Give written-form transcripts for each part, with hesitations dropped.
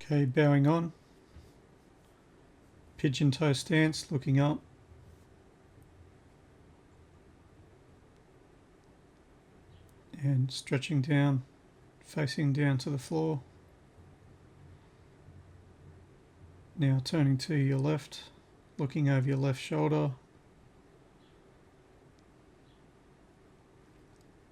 Okay, bowing on. Pigeon toe stance, looking up. And stretching down, facing down to the floor. Now turning to your left, looking over your left shoulder.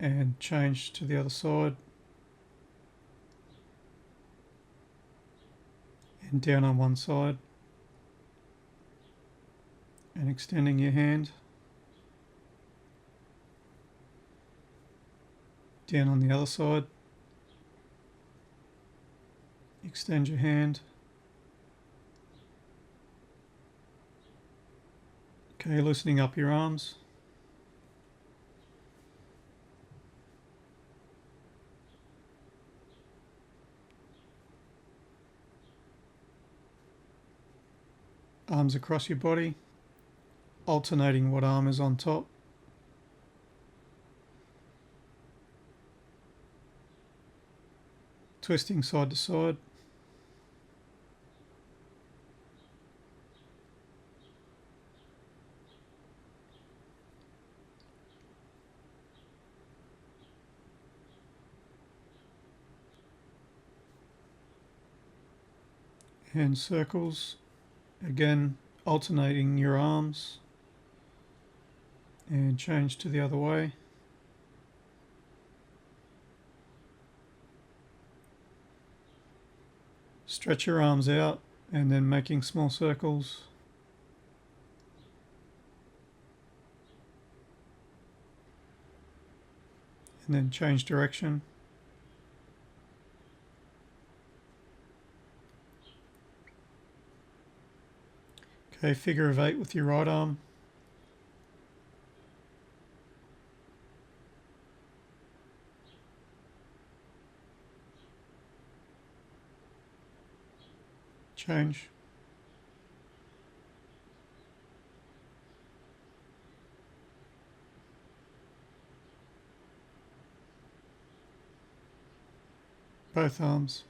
And change to the other side. And down on one side. And extending your hand. Down on the other side. Extend your hand. Okay, loosening up your arms. Arms across your body, alternating what arm is on top. Twisting side to side. And circles. Again, alternating your arms. And change to the other way. Stretch your arms out and then making small circles. And then change direction. Okay, figure of 8 with your right arm. Change. Both arms.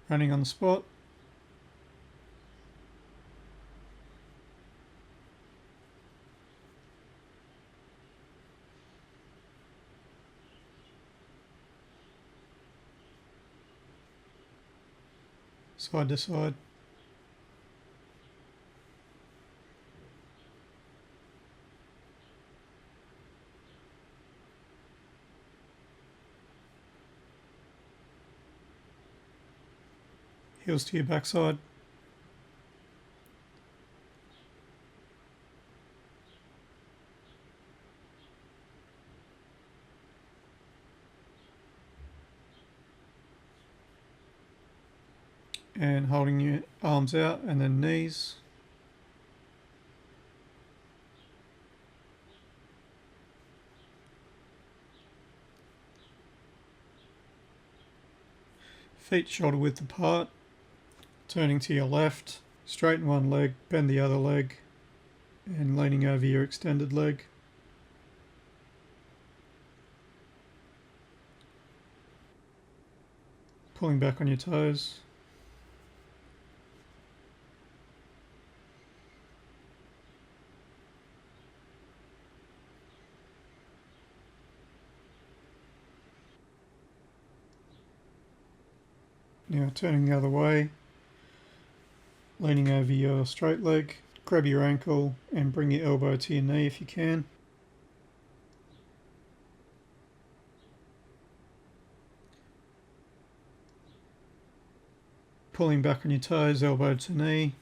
Running on the spot. Side to side. Heels to your backside. And holding your arms out and then knees. Feet shoulder width apart. Turning to your left, straighten one leg, bend the other leg, and leaning over your extended leg. Pulling back on your toes. Now turning the other way. Leaning over your straight leg, grab your ankle and bring your elbow to your knee if you can. Pulling back on your toes, elbow to knee.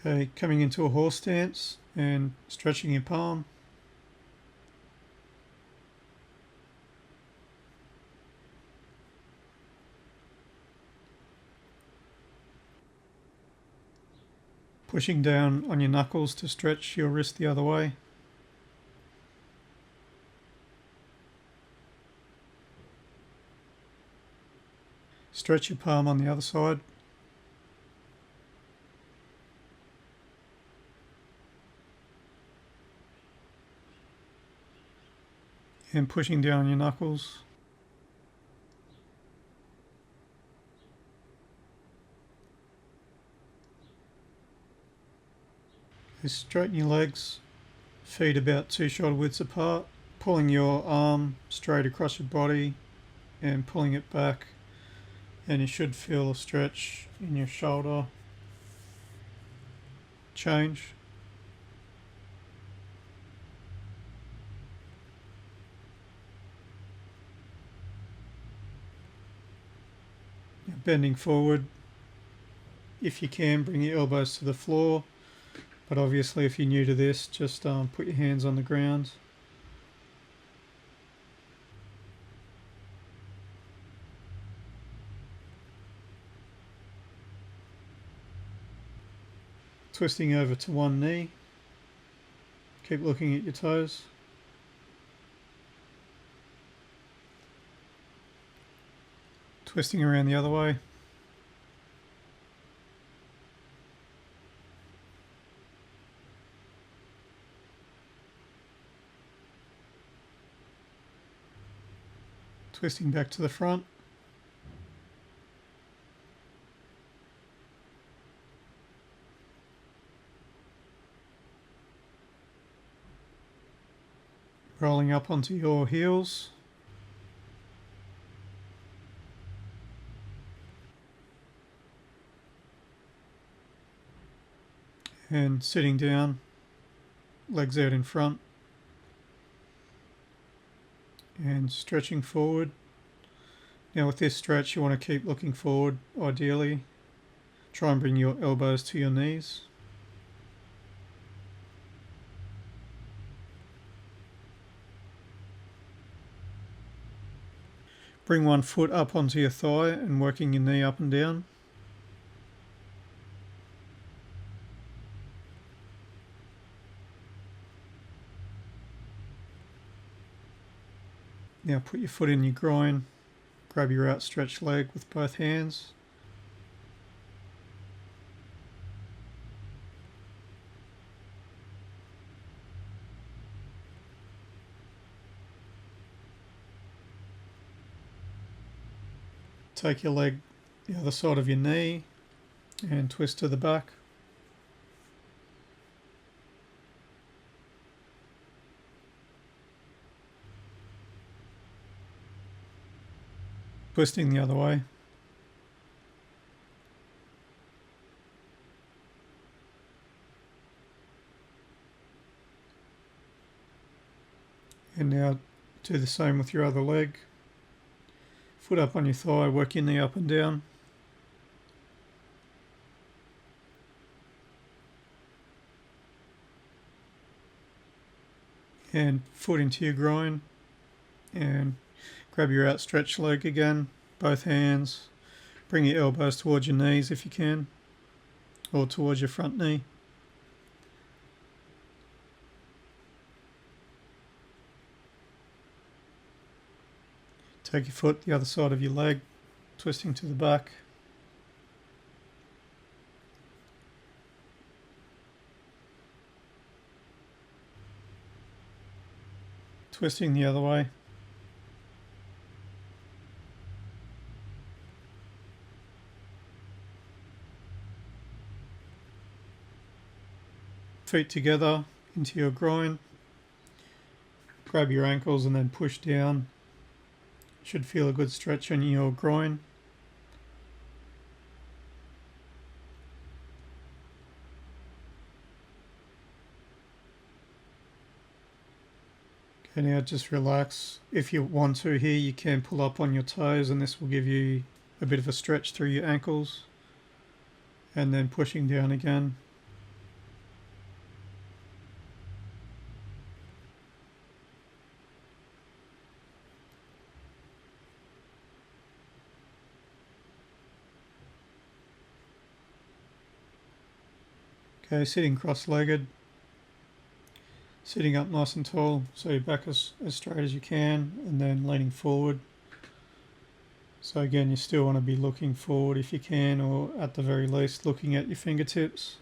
Okay, coming into a horse stance and stretching your palm. Pushing down on your knuckles to stretch your wrist the other way. Stretch your palm on the other side. And pushing down on your knuckles. Straighten your legs, feet about 2 shoulder widths apart, pulling your arm straight across your body and pulling it back, and you should feel a stretch in your shoulder change. Now bending forward, if you can, bring your elbows to the floor. But obviously if you're new to this, just put your hands on the ground. Twisting over to one knee. Keep looking at your toes. Twisting around the other way. Twisting back to the front. Rolling up onto your heels. And sitting down, legs out in front. And stretching forward. Now with this stretch you want to keep looking forward ideally. Try and bring your elbows to your knees. Bring one foot up onto your thigh and working your knee up and down. Now put your foot in your groin, grab your outstretched leg with both hands. Take your leg the other side of your knee and twist to the back. Twisting the other way. And now do the same with your other leg. Foot up on your thigh, work your knee up and down. And foot into your groin. And grab your outstretched leg again, both hands. Bring your elbows towards your knees if you can, or towards your front knee. Take your foot the other side of your leg, twisting to the back. Twisting the other way. Feet together into your groin. Grab your ankles and then push down. Should feel a good stretch on your groin. Okay, now just relax. If you want to here, you can pull up on your toes and this will give you a bit of a stretch through your ankles. And then pushing down again. Okay, sitting cross-legged, sitting up nice and tall, so your back as straight as you can, and then leaning forward. So again, you still want to be looking forward if you can, or at the very least looking at your fingertips.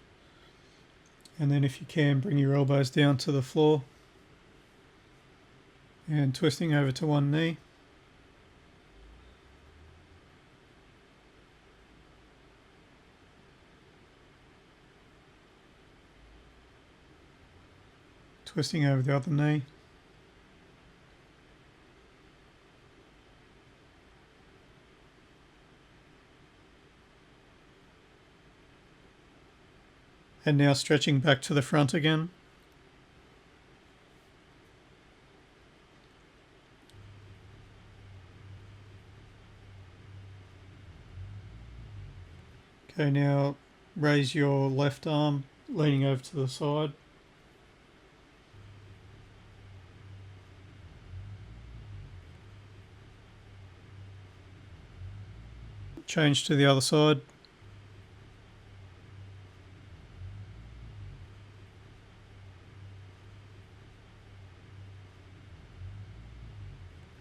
And then if you can, bring your elbows down to the floor and twisting over to one knee. Twisting over the other knee. And now stretching back to the front again. Okay, now raise your left arm, leaning over to the side. Change to the other side.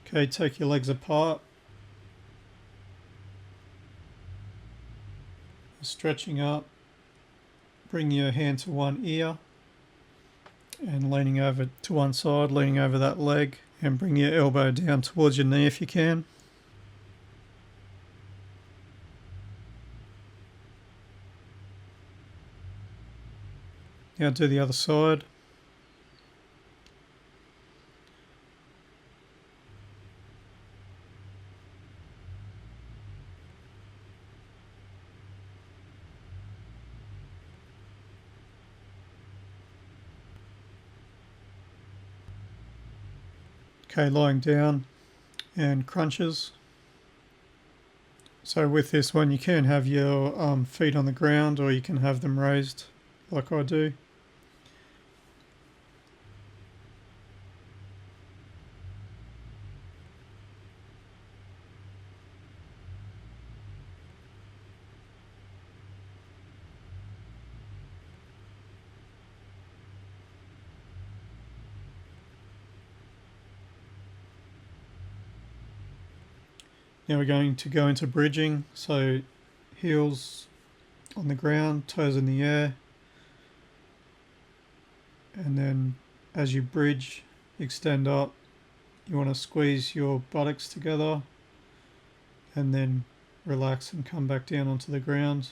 Okay, take your legs apart. Stretching up. Bring your hand to one ear and leaning over to one side, leaning over that leg, and bring your elbow down towards your knee if you can. Now do the other side. Okay, lying down and crunches. So with this one you can have your feet on the ground, or you can have them raised like I do. Now we're going to go into bridging, so heels on the ground, toes in the air, and then as you bridge, extend up. You want to squeeze your buttocks together and then relax and come back down onto the ground,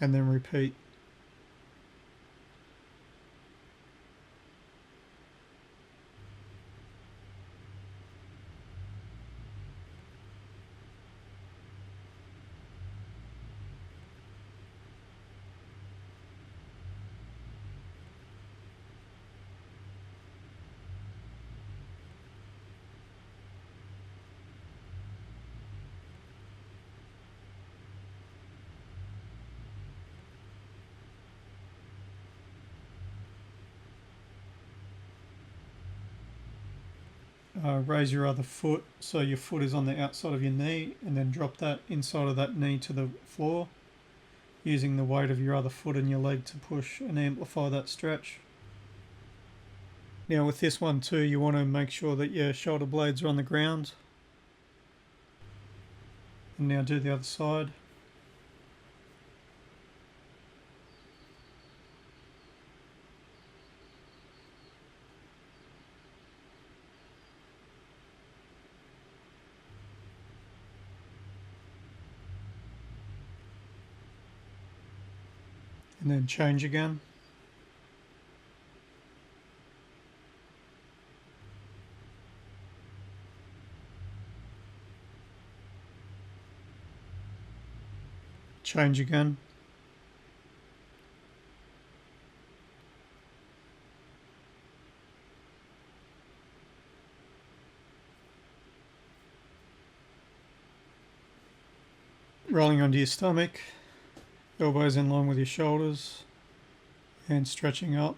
and then repeat. Raise your other foot so your foot is on the outside of your knee, and then drop that inside of that knee to the floor, using the weight of your other foot and your leg to push and amplify that stretch. Now with this one too, you want to make sure that your shoulder blades are on the ground. And now do the other side. And then change again. Change again. Rolling onto your stomach, elbows in line with your shoulders, and stretching up.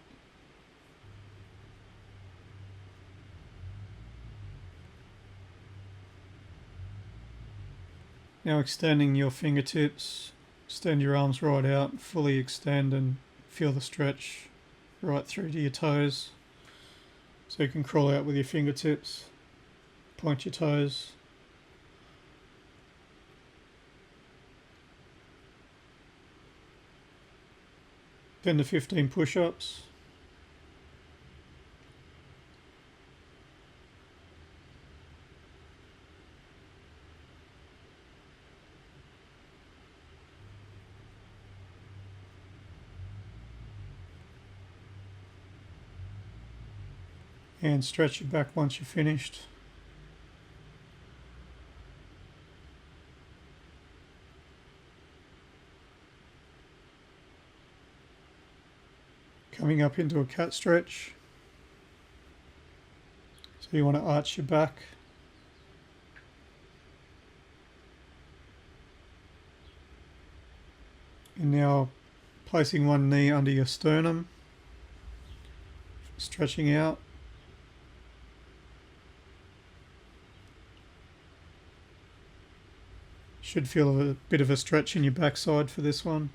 Now extending your fingertips, extend your arms right out, fully extend and Feel the stretch right through to your toes. So you can crawl out with your fingertips, point your toes. Then to 15 push-ups. And stretch your back once you're finished. Coming up into a cat stretch. So you want to arch your back. And now placing one knee under your sternum, stretching out. Should feel a bit of a stretch in your backside for this one.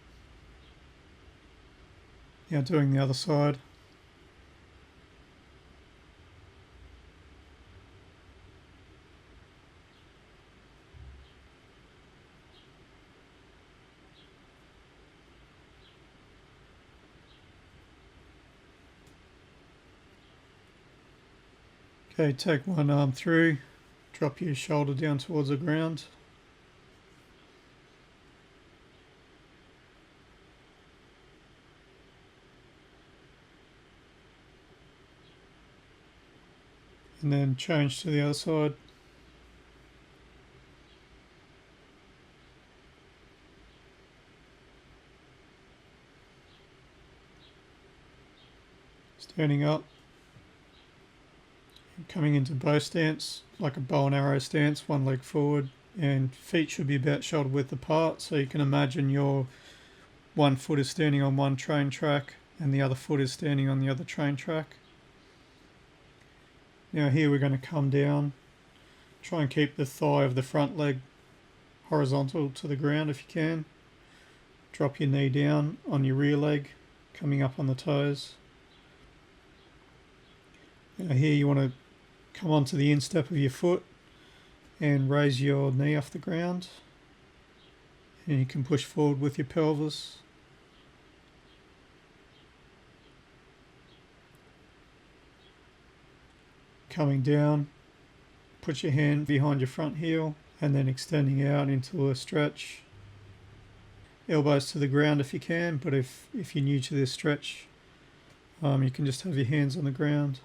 Now doing the other side. Okay, take one arm through, drop your shoulder down towards the ground. And then change to the other side. Standing up. Coming into bow stance, like a bow and arrow stance, one leg forward, and feet should be about shoulder width apart. So you can imagine your one foot is standing on one train track and the other foot is standing on the other train track. Now here we're going to come down, try and keep the thigh of the front leg horizontal to the ground if you can. Drop your knee down on your rear leg, coming up on the toes. Now here you want to come onto the instep of your foot and raise your knee off the ground. And you can push forward with your pelvis. Coming down, put your hand behind your front heel and then extending out into a stretch. Elbows to the ground if you can, but if you're new to this stretch, you can just have your hands on the ground.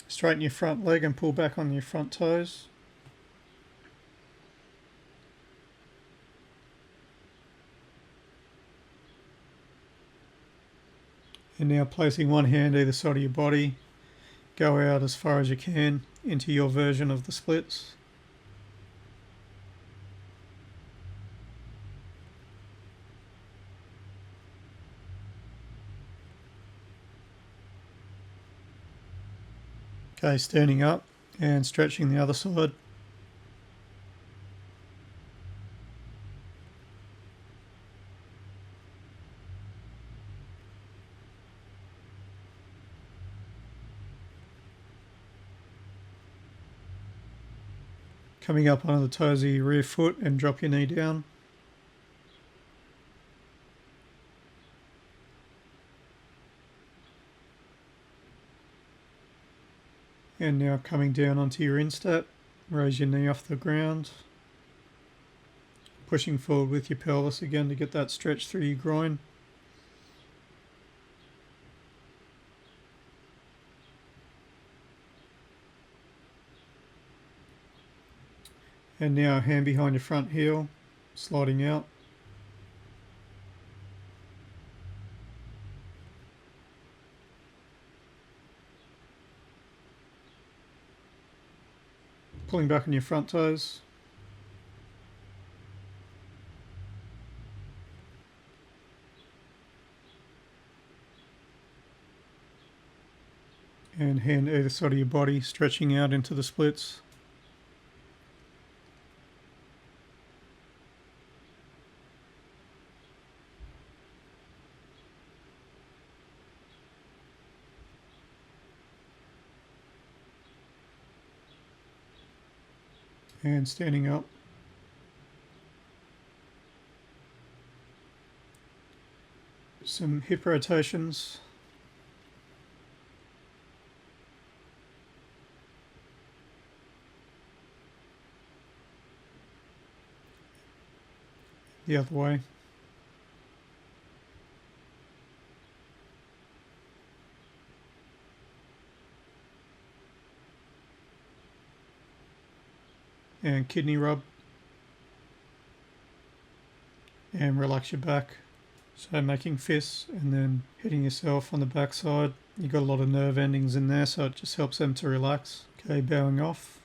Straighten your front leg and pull back on your front toes. And now placing one hand either side of your body, go out as far as you can into your version of the splits. Okay, standing up and stretching the other side. Coming up onto the toes of your rear foot and drop your knee down. And now coming down onto your instep, raise your knee off the ground. Pushing forward with your pelvis again to get that stretch through your groin. And now hand behind your front heel, sliding out. Pulling back on your front toes. And hand either side of your body, stretching out into the splits. and standing up. Some hip rotations. The other way. And kidney rub. And relax your back. So making fists and then hitting yourself on the backside. You've got a lot of nerve endings in there, so it just helps them to relax. Okay, bowing off.